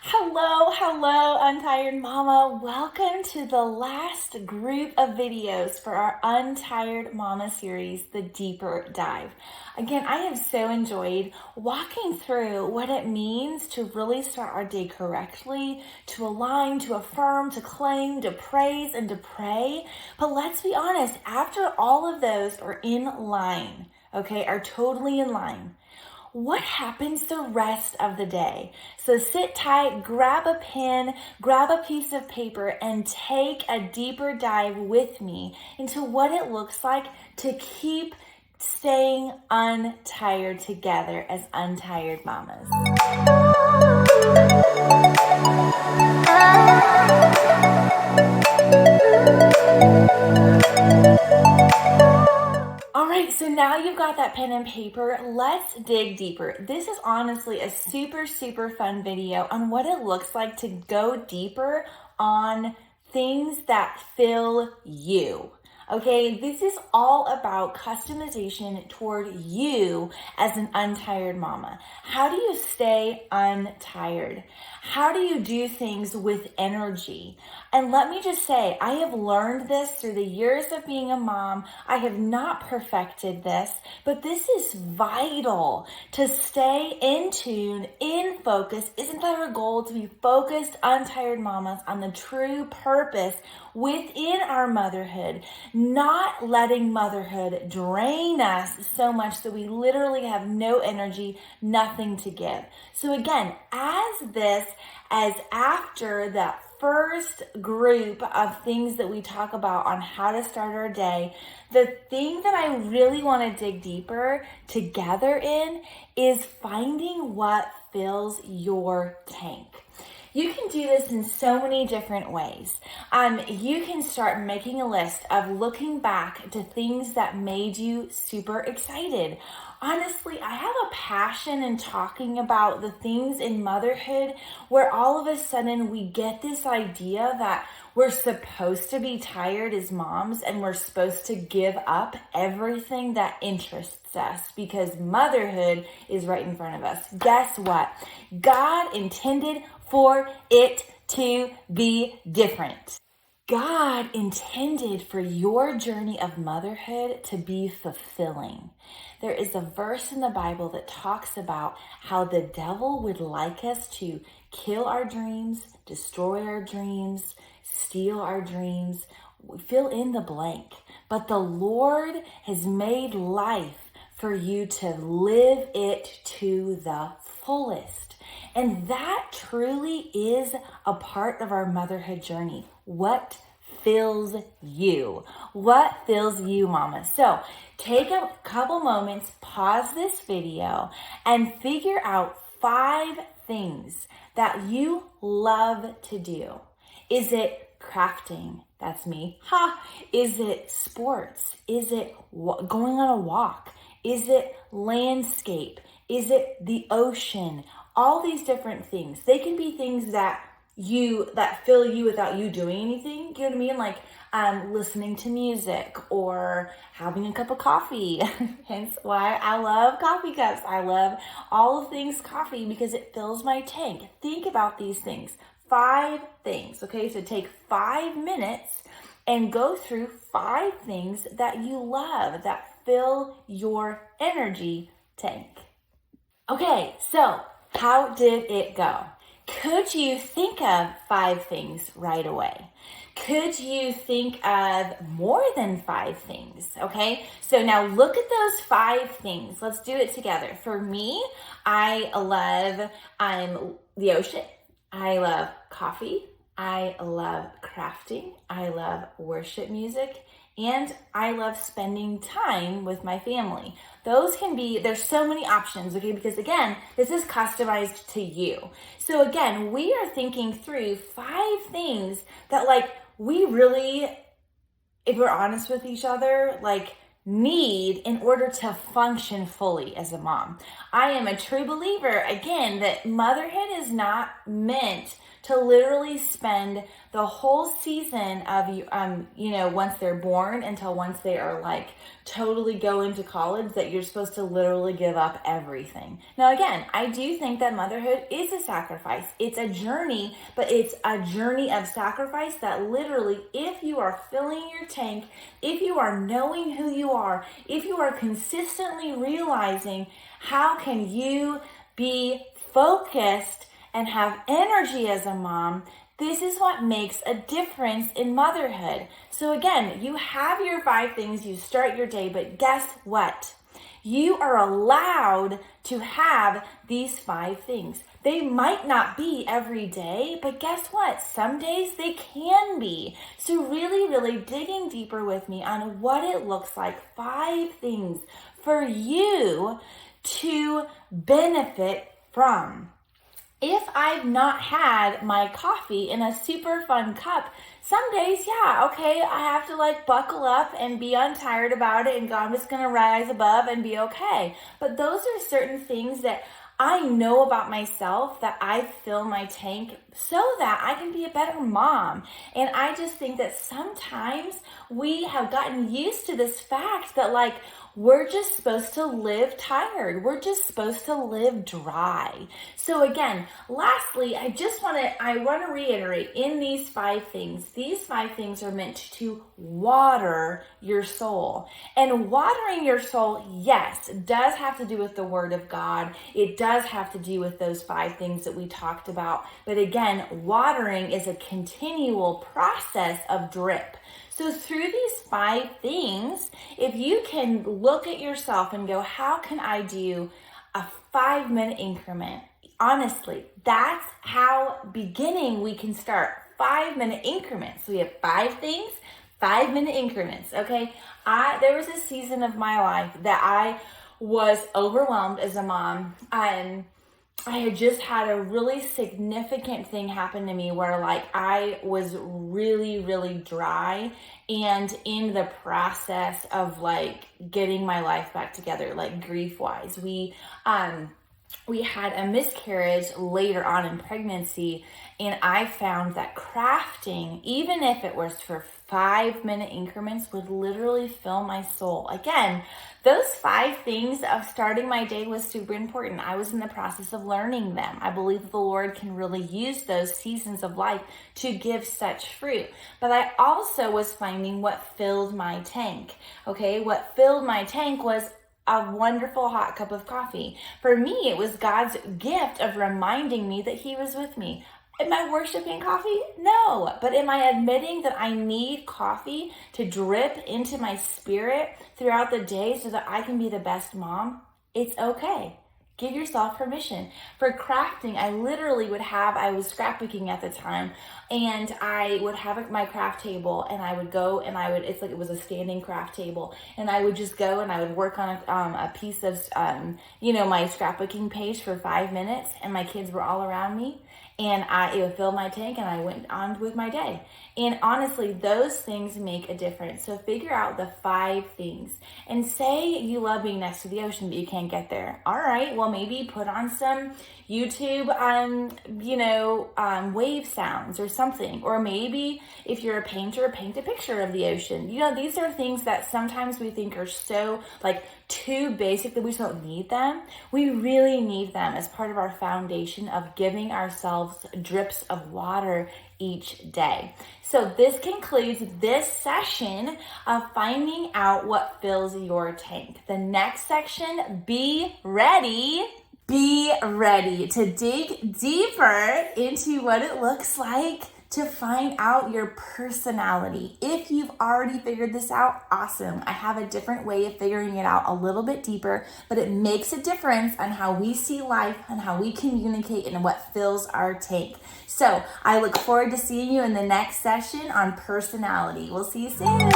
Hello, Untired Mama. Welcome to the last group of videos for our Untired Mama series, The Deeper Dive. Again, I have so enjoyed walking through what it means to really start our day correctly, to align, to affirm, to claim, to praise, and to pray. But let's be honest, after all of those are in line, are totally in line, what happens the rest of the day? So sit tight, grab a pen, grab a piece of paper, and take a deeper dive with me into what it looks like to keep staying untired together as untired mamas. All right, so now you've got that pen and paper, let's dig deeper. This is honestly a super fun video on what it looks like to go deeper on things that fill you. Okay, this is all about customization toward you as an untired mama. How do you stay untired? How do you do things with energy? And let me just say, I have learned this through the years of being a mom. I have not perfected this, but this is vital to stay in tune, in focus. Isn't that our goal, to be focused, untired mamas on the true purpose within our motherhood, not letting motherhood drain us so much that we literally have no energy, nothing to give. So again, as after that first group of things that we talk about on how to start our day, the thing that I really want to dig deeper together in is finding what fills your tank. You can do this in so many different ways. You can start making a list of looking back to things that made you super excited. Honestly, I have a passion in talking about the things in motherhood where all of a sudden we get this idea that we're supposed to be tired as moms and we're supposed to give up everything that interests us because motherhood is right in front of us. Guess what? God intended for it to be different. God intended for your journey of motherhood to be fulfilling. There is a verse in the Bible that talks about how the devil would like us to kill our dreams, destroy our dreams, steal our dreams, fill in the blank. But the Lord has made life for you to live it to the fullest. And that truly is a part of our motherhood journey. What fills you? What fills you, mama? So take a couple moments, pause this video, and figure out 5 things that you love to do. Is it crafting? That's me. Is it sports? Is it going on a walk? Is it landscape? Is it the ocean? All these different things. They can be things that fill you without you doing anything. You know what I mean? Like listening to music or having a cup of coffee. Hence why I love coffee cups. I love all of things coffee because it fills my tank. Think about these things. 5 things. Okay, so take 5 minutes and go through 5 things that you love that fill your energy tank. Okay, so how did it go? Could you think of 5 things right away? Could you think of more than 5 things? Okay, so now look at those 5 things. Let's do it together. For me, I love the ocean. I love coffee. I love crafting. I love worship music. And I love spending time with my family. Those can be, there's so many options, okay? Because again, this is customized to you. So again, we are thinking through 5 things that we really, if we're honest with each other, need in order to function fully as a mom. I am a true believer, again, that motherhood is not meant to literally spend the whole season of once they're born until once they are like totally go into college, that you're supposed to literally give up everything. Now, again, I do think that motherhood is a sacrifice. It's a journey, but it's a journey of sacrifice that literally, if you are filling your tank, if you are knowing who you are, if you are consistently realizing how can you be focused and have energy as a mom, this is what makes a difference in motherhood. So again, you have your 5 things, you start your day, but guess what? You are allowed to have these 5 things. They might not be every day, but guess what? Some days they can be. So really digging deeper with me on what it looks like, 5 things for you to benefit from. If I've not had my coffee in a super fun cup, some days, yeah, okay, I have to like buckle up and be untired about it and go, I'm just gonna rise above and be okay. But those are certain things that I know about myself, that I fill my tank so that I can be a better mom. And I just think that sometimes we have gotten used to this fact that like, we're just supposed to live tired. We're just supposed to live dry. So again, lastly, I want to reiterate in these 5 things are meant to water your soul. And watering your soul, yes, does have to do with the Word of God. It does have to do with those 5 things that we talked about. But again, watering is a continual process of drip. So through these 5 things, if you can look at yourself and go, how can I do a 5-minute increment? Honestly, that's how beginning we can start. 5-minute increments. So we have 5 things, 5-minute increments, okay? There was a season of my life that I was overwhelmed as a mom, and I had just had a really significant thing happen to me where like I was really dry, and in the process of like getting my life back together, like grief wise, we had a miscarriage later on in pregnancy, and I found that crafting, even if it was for 5-minute increments, would literally fill my soul. Again, those 5 things of starting my day was super important. I was in the process of learning them. I believe that the Lord can really use those seasons of life to give such fruit. But I also was finding what filled my tank. Okay, what filled my tank was a wonderful hot cup of coffee. For me, it was God's gift of reminding me that He was with me. Am I worshiping coffee? No. But am I admitting that I need coffee to drip into my spirit throughout the day so that I can be the best mom? It's okay. Give yourself permission. For crafting, I was scrapbooking at the time, and I would have my craft table, and I would go and it's like it was a standing craft table, and I would just go and I would work on a piece of, my scrapbooking page for 5 minutes, and my kids were all around me, and it would fill my tank, and I went on with my day. And honestly, those things make a difference. So figure out the 5 things. And say you love being next to the ocean, but you can't get there. All right, well, maybe put on some YouTube, wave sounds or something. Or maybe if you're a painter, paint a picture of the ocean. These are things that sometimes we think are so like too basic that we just don't need them. We really need them as part of our foundation of giving ourselves drips of water each day. So this concludes this session of finding out what fills your tank. The next section, be ready to dig deeper into what it looks like to find out your personality. If you've already figured this out, awesome. I have a different way of figuring it out a little bit deeper, but it makes a difference on how we see life and how we communicate and what fills our tank. So I look forward to seeing you in the next session on personality. We'll see you soon.